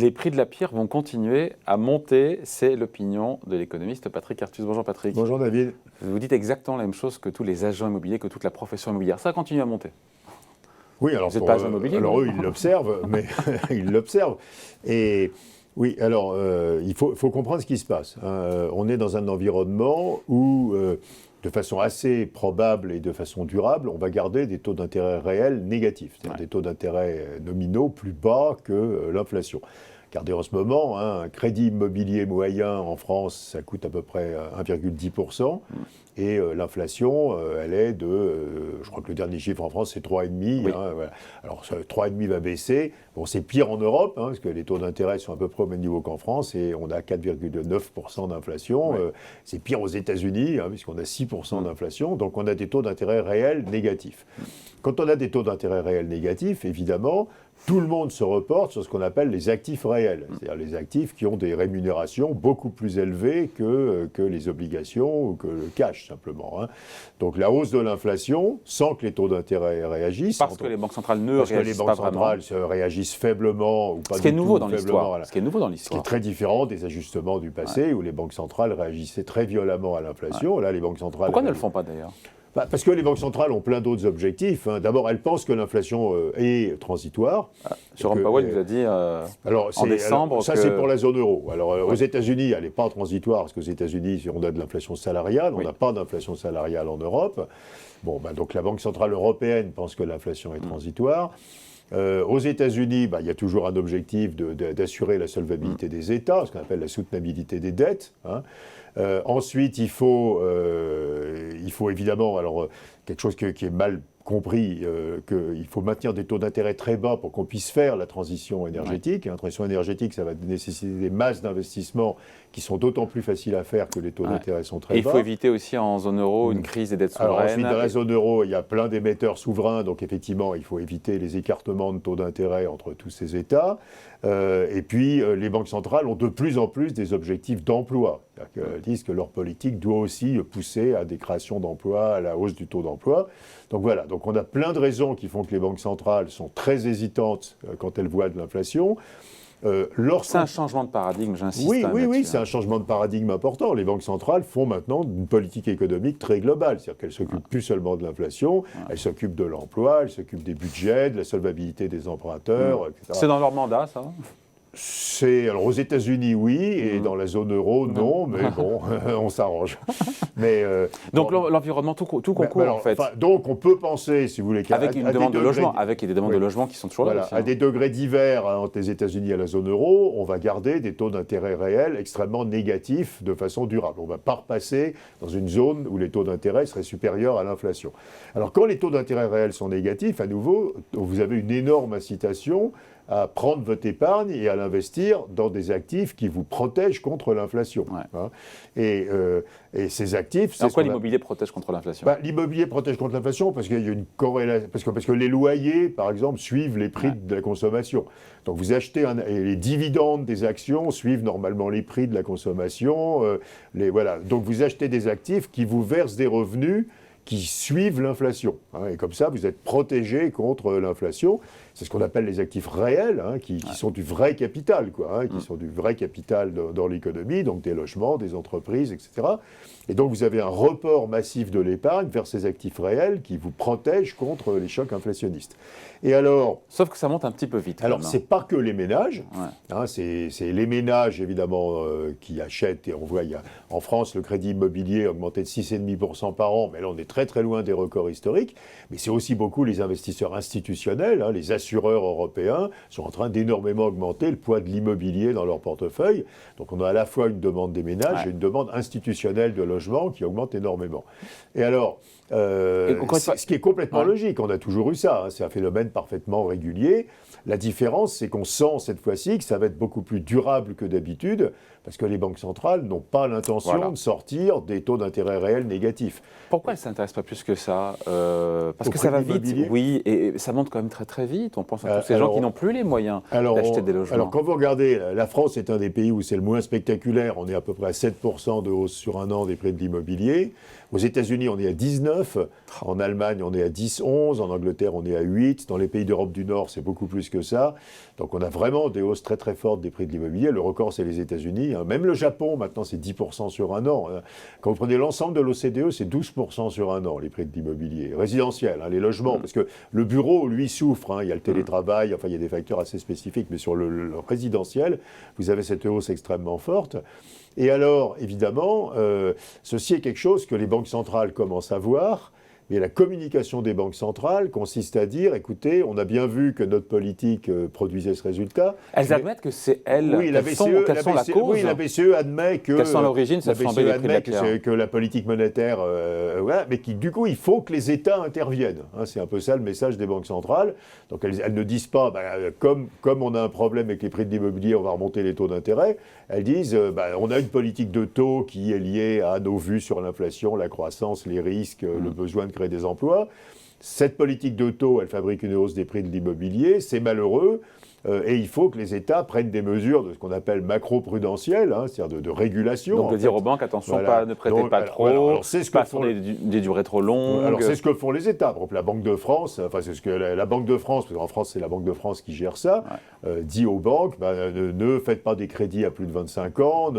les prix de la pierre vont continuer à monter, c'est l'opinion de l'économiste Patrick Artus. Bonjour Patrick. Bonjour David. Vous dites exactement la même chose que tous les agents immobiliers, que toute la profession immobilière. Ça continue à monter. Oui, alors vous n'êtes pas agent immobilier. Alors eux, ils l'observent, mais ils l'observent. Et oui, alors il faut comprendre ce qui se passe. On est dans un environnement où, de façon assez probable et de façon durable, on va garder des taux d'intérêt réels négatifs, c'est-à-dire des taux d'intérêt nominaux plus bas que l'inflation. Regardez en ce moment, un crédit immobilier moyen en France, ça coûte à peu près 1,10%. Et l'inflation, elle est je crois que le dernier chiffre en France, c'est 3,5. Oui. Voilà. Alors, 3,5 va baisser. Bon, c'est pire en Europe, parce que les taux d'intérêt sont à peu près au même niveau qu'en France, et on a 4,9% d'inflation. Oui. C'est pire aux États-Unis, puisqu'on a 6% d'inflation. Donc, on a des taux d'intérêt réels négatifs. Quand on a des taux d'intérêt réels négatifs, évidemment, tout le monde se reporte sur ce qu'on appelle les actifs réels, c'est-à-dire les actifs qui ont des rémunérations beaucoup plus élevées que les obligations ou que le cash, simplement. Donc la hausse de l'inflation, sans que les taux d'intérêt réagissent... Parce que les banques centrales ne réagissent pas vraiment. Parce que les banques centrales réagissent faiblement ou pas du tout. Ce qui est nouveau dans l'histoire. Voilà. Ce qui est nouveau dans l'histoire. Ce qui est très différent des ajustements du passé, où les banques centrales réagissaient très violemment à l'inflation. Là, les banques centrales... Pourquoi ne le font pas d'ailleurs ? Parce que les banques centrales ont plein d'autres objectifs. D'abord, elles pensent que l'inflation est transitoire. Jérôme Powell nous a dit en décembre ça, c'est pour la zone euro. Alors, aux États-Unis, elle n'est pas transitoire, parce qu'aux États-Unis, on a de l'inflation salariale. On n'a pas d'inflation salariale en Europe. Bon, donc la Banque centrale européenne pense que l'inflation est transitoire. Aux États-Unis, il y a toujours un objectif d'assurer la solvabilité des États, ce qu'on appelle la soutenabilité des dettes. Ensuite, il faut évidemment, quelque chose qui est mal compris, qu'il faut maintenir des taux d'intérêt très bas pour qu'on puisse faire la transition énergétique. La transition énergétique, ça va nécessiter des masses d'investissements qui sont d'autant plus faciles à faire que les taux d'intérêt sont très bas. Et il faut éviter aussi en zone euro une crise des dettes souveraines. Alors ensuite, dans la zone euro, il y a plein d'émetteurs souverains, donc effectivement, il faut éviter les écartements de taux d'intérêt entre tous ces États. Et puis, les banques centrales ont de plus en plus des objectifs d'emploi. Elles disent que leur politique doit aussi pousser à des créations d'emplois, à la hausse du taux d'emploi. Donc voilà, donc on a plein de raisons qui font que les banques centrales sont très hésitantes quand elles voient de l'inflation. C'est un changement de paradigme, j'insiste. Oui, c'est un changement de paradigme important. Les banques centrales font maintenant une politique économique très globale, c'est-à-dire qu'elles ne s'occupent plus seulement de l'inflation, elles s'occupent de l'emploi, elles s'occupent des budgets, de la solvabilité des emprunteurs, etc. C'est dans leur mandat, ça ? Alors aux États-Unis, oui, et dans la zone euro, non, mais bon, on s'arrange. Donc l'environnement tout concourt, en fait. Donc on peut penser, si vous voulez, avec une demande de logement, avec des demandes de logement qui sont toujours là aussi. À des degrés divers entre les États-Unis et la zone euro, on va garder des taux d'intérêt réels extrêmement négatifs de façon durable. On ne va pas repasser dans une zone où les taux d'intérêt seraient supérieurs à l'inflation. Alors quand les taux d'intérêt réels sont négatifs, à nouveau, vous avez une énorme incitation à prendre votre épargne et à l'investir dans des actifs qui vous protègent contre l'inflation. Et ces actifs... En quoi l'immobilier protège contre l'inflation ? L'immobilier protège contre l'inflation parce qu'il y a une corrélation... Parce que les loyers, par exemple, suivent les prix de la consommation. Donc vous achetez et les dividendes des actions suivent normalement les prix de la consommation. Donc vous achetez des actifs qui vous versent des revenus qui suivent l'inflation. Et comme ça, vous êtes protégé contre l'inflation. C'est ce qu'on appelle les actifs réels, qui sont du vrai capital, qui sont du vrai capital dans l'économie, donc des logements, des entreprises, etc. Et donc vous avez un report massif de l'épargne vers ces actifs réels qui vous protègent contre les chocs inflationnistes. Et alors... Sauf que ça monte un petit peu vite. Alors, c'est pas que les ménages. C'est les ménages, évidemment, qui achètent. Et on voit, en France, le crédit immobilier a augmenté de 6,5% par an. Mais là, on est très, très loin des records historiques. Mais c'est aussi beaucoup les investisseurs institutionnels, les assureurs européens sont en train d'énormément augmenter le poids de l'immobilier dans leur portefeuille. Donc, on a à la fois une demande des ménages et une demande institutionnelle de logement qui augmente énormément. Et alors... ce qui est complètement logique, on a toujours eu ça, c'est un phénomène parfaitement régulier. La différence, c'est qu'on sent cette fois-ci que ça va être beaucoup plus durable que d'habitude, parce que les banques centrales n'ont pas l'intention de sortir des taux d'intérêt réels négatifs. Pourquoi elles ne s'intéressent pas plus que ça parce que ça va vite, oui, et ça monte quand même très très vite. On pense à tous ces gens qui n'ont plus les moyens d'acheter des logements. Alors quand vous regardez, la France est un des pays où c'est le moins spectaculaire. On est à peu près à 7% de hausse sur un an des prix de l'immobilier. Aux États-Unis, on est à 19. En Allemagne, on est à 10, 11. En Angleterre, on est à 8. Dans les pays d'Europe du Nord, c'est beaucoup plus que ça. Donc on a vraiment des hausses très très fortes des prix de l'immobilier. Le record, c'est les États-Unis. Même le Japon, maintenant, c'est 10% sur un an. Quand vous prenez l'ensemble de l'OCDE, c'est 12% sur un an, les prix de l'immobilier. Résidentiel, les logements. Parce que le bureau, lui, souffre. Il y a le télétravail, enfin, il y a des facteurs assez spécifiques. Mais sur le résidentiel, vous avez cette hausse extrêmement forte. Et alors, évidemment, ceci est quelque chose que les banques centrales commencent à voir. Mais la communication des banques centrales consiste à dire, écoutez, on a bien vu que notre politique produisait ce résultat. Elles admettent que c'est elles oui, qu'elles sont la cause. Oui, la BCE admet que... Qu'elles sont à l'origine, ça flambait les prix de la pierre. Que la politique monétaire... voilà, mais du coup, il faut que les États interviennent. C'est un peu ça le message des banques centrales. Donc elles ne disent pas, comme on a un problème avec les prix de l'immobilier, on va remonter les taux d'intérêt. Elles disent, on a une politique de taux qui est liée à nos vues sur l'inflation, la croissance, les risques, le besoin de créer des emplois. Cette politique de taux, elle fabrique une hausse des prix de l'immobilier, c'est malheureux, et il faut que les États prennent des mesures de ce qu'on appelle macro-prudentielles, c'est-à-dire de régulation. Donc de dire aux banques, attention, ne prêtez pas trop, pas sur des durées trop longues. Alors c'est ce que font les États. Par exemple, la Banque de France, c'est ce que la Banque de France, parce qu'en France c'est la Banque de France qui gère ça, dit aux banques, ne faites pas des crédits à plus de 25 ans,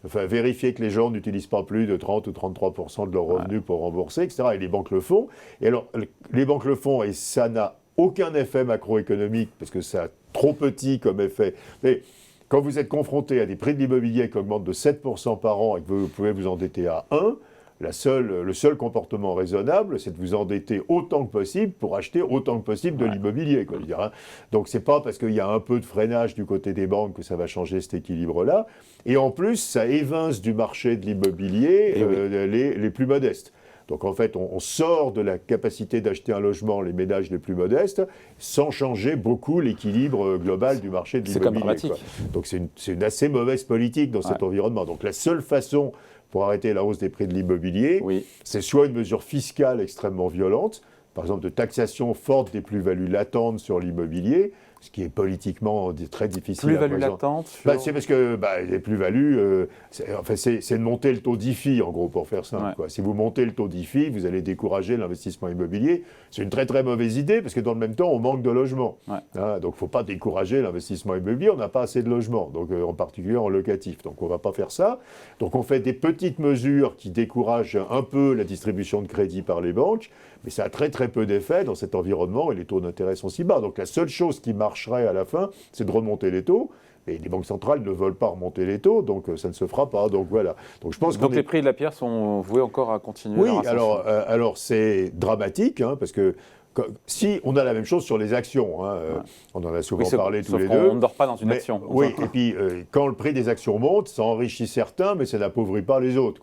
vérifiez que les gens n'utilisent pas plus de 30 ou 33% de leurs revenus pour rembourser, etc. Et les banques le font. Et alors, les banques le font et ça n'a aucun effet macroéconomique, parce que c'est trop petit comme effet. Mais quand vous êtes confronté à des prix de l'immobilier qui augmentent de 7% par an et que vous pouvez vous endetter à 1, le seul comportement raisonnable, c'est de vous endetter autant que possible pour acheter autant que possible de l'immobilier. Donc c'est pas parce qu'il y a un peu de freinage du côté des banques que ça va changer cet équilibre-là. Et en plus, ça évince du marché de l'immobilier les plus modestes. Donc en fait, on sort de la capacité d'acheter un logement, les ménages les plus modestes, sans changer beaucoup l'équilibre global du marché de l'immobilier. C'est comme dramatique. Donc c'est une assez mauvaise politique dans cet environnement. Donc la seule façon pour arrêter la hausse des prix de l'immobilier, c'est soit une mesure fiscale extrêmement violente, par exemple de taxation forte des plus-values latentes sur l'immobilier, ce qui est politiquement très difficile à Plus-value latente c'est parce que les plus-values, c'est de monter le taux d'IFI, en gros, pour faire simple. Si vous montez le taux d'IFI, vous allez décourager l'investissement immobilier. C'est une très très mauvaise idée, parce que dans le même temps, on manque de logements. Donc il ne faut pas décourager l'investissement immobilier, on n'a pas assez de logements, donc, en particulier en locatif. Donc on ne va pas faire ça. Donc on fait des petites mesures qui découragent un peu la distribution de crédit par les banques, mais ça a très très peu d'effet dans cet environnement et les taux d'intérêt sont si bas. Donc la seule chose qui marcherait à la fin, c'est de remonter les taux. Et les banques centrales ne veulent pas remonter les taux, donc ça ne se fera pas. Donc voilà. Donc, je pense les prix de la pierre sont voués encore à continuer. Oui, alors c'est dramatique, parce que si on a la même chose sur les actions, on en a souvent parlé tous les deux. On ne dort pas dans une action. Oui, et puis quand le prix des actions monte, ça enrichit certains, mais ça n'appauvrit pas les autres.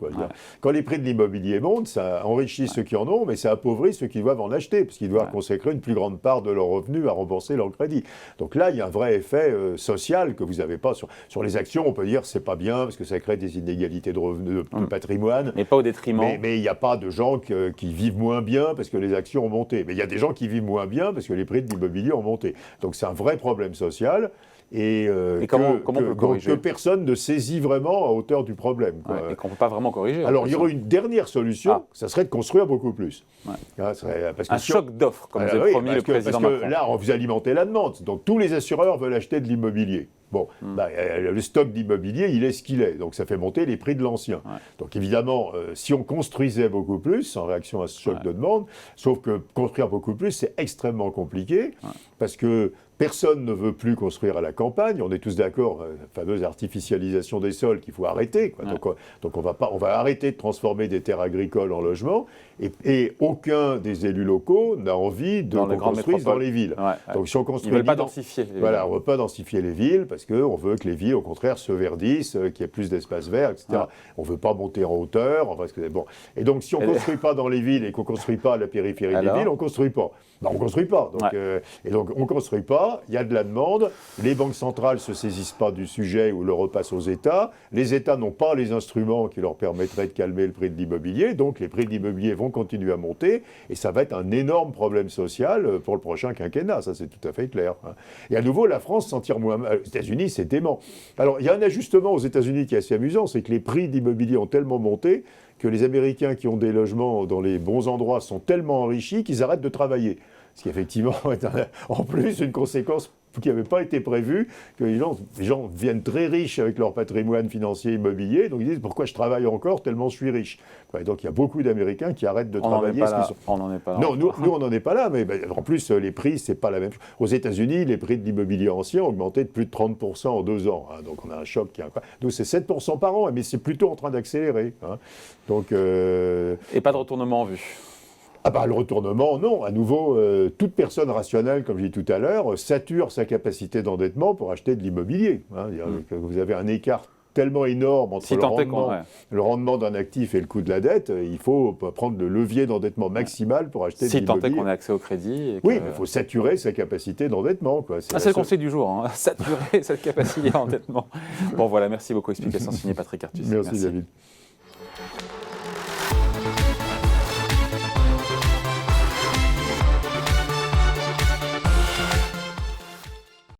Quand les prix de l'immobilier montent, ça enrichit ceux qui en ont, mais ça appauvrit ceux qui doivent en acheter, parce qu'ils doivent consacrer une plus grande part de leurs revenus à rembourser leur crédit. Donc là, il y a un vrai effet social que vous n'avez pas. Sur les actions, on peut dire que c'est pas bien, parce que ça crée des inégalités de revenus, de patrimoine. Mais pas au détriment. Mais il n'y a pas de gens qui vivent moins bien parce que les actions ont monté. Mais il y a des gens qui vivent moins bien parce que les prix de l'immobilier ont monté. Donc c'est un vrai problème social et comment on peut le corriger ? Que personne ne saisit vraiment à hauteur du problème. Et qu'on ne peut pas vraiment corriger. Alors il y aurait une dernière solution, ça serait de construire beaucoup plus. Parce que un choc d'offres, comme vous avez promis le président Macron. Parce que là, on vous alimentez la demande. Donc tous les assureurs veulent acheter de l'immobilier. Le stock d'immobilier, il est ce qu'il est. Donc ça fait monter les prix de l'ancien. Donc évidemment, si on construisait beaucoup plus, en réaction à ce choc de demande, sauf que construire beaucoup plus, c'est extrêmement compliqué, parce que personne ne veut plus construire à la campagne. On est tous d'accord, la fameuse artificialisation des sols qu'il faut arrêter. Donc on va arrêter de transformer des terres agricoles en logements. Et aucun des élus locaux n'a envie de qu'on construise dans les villes. Donc si on construit, ils ne veulent pas densifier les villes. Voilà, on ne veut pas densifier les villes parce qu'on veut que les villes, au contraire, se verdissent, qu'il y ait plus d'espace vert, etc. On ne veut pas monter en hauteur. Et donc si on ne construit pas dans les villes et qu'on ne construit pas à la périphérie des villes, on ne construit pas. On ne construit pas. Donc on ne construit pas. pas, il y a de la demande, les banques centrales ne se saisissent pas du sujet ou le repassent aux États, les États n'ont pas les instruments qui leur permettraient de calmer le prix de l'immobilier, donc les prix de l'immobilier vont continuer à monter, et ça va être un énorme problème social pour le prochain quinquennat, ça c'est tout à fait clair. Et à nouveau, la France s'en tire moins mal. Aux États-Unis, c'est dément. Alors, il y a un ajustement aux États-Unis qui est assez amusant, c'est que les prix d'immobilier ont tellement monté que les Américains qui ont des logements dans les bons endroits sont tellement enrichis qu'ils arrêtent de travailler. Ce qui effectivement est en plus une conséquence qui n'avait pas été prévue, que les gens deviennent très riches avec leur patrimoine financier immobilier, donc ils disent pourquoi je travaille encore tellement je suis riche. Et donc il y a beaucoup d'Américains qui arrêtent de travailler. On n'en est pas là. Non, nous on n'en est pas là, mais en plus les prix, c'est pas la même chose. Aux États-Unis, les prix de l'immobilier ancien ont augmenté de plus de 30% en 2 ans. Donc on a un choc qui est incroyable. Nous c'est 7% par an, mais c'est plutôt en train d'accélérer. Donc, et pas de retournement en vue. Ah bah le retournement, non. À nouveau, toute personne rationnelle, comme je dis tout à l'heure, sature sa capacité d'endettement pour acheter de l'immobilier. Vous avez un écart tellement énorme entre le rendement d'un actif et le coût de la dette, il faut prendre le levier d'endettement maximal pour acheter de l'immobilier. Si tant est qu'on ait accès au crédit. Oui, mais il faut saturer sa capacité d'endettement. C'est le conseil du jour, saturer cette capacité d'endettement. Bon voilà, merci beaucoup. Explication signée Patrick Artus. Merci David.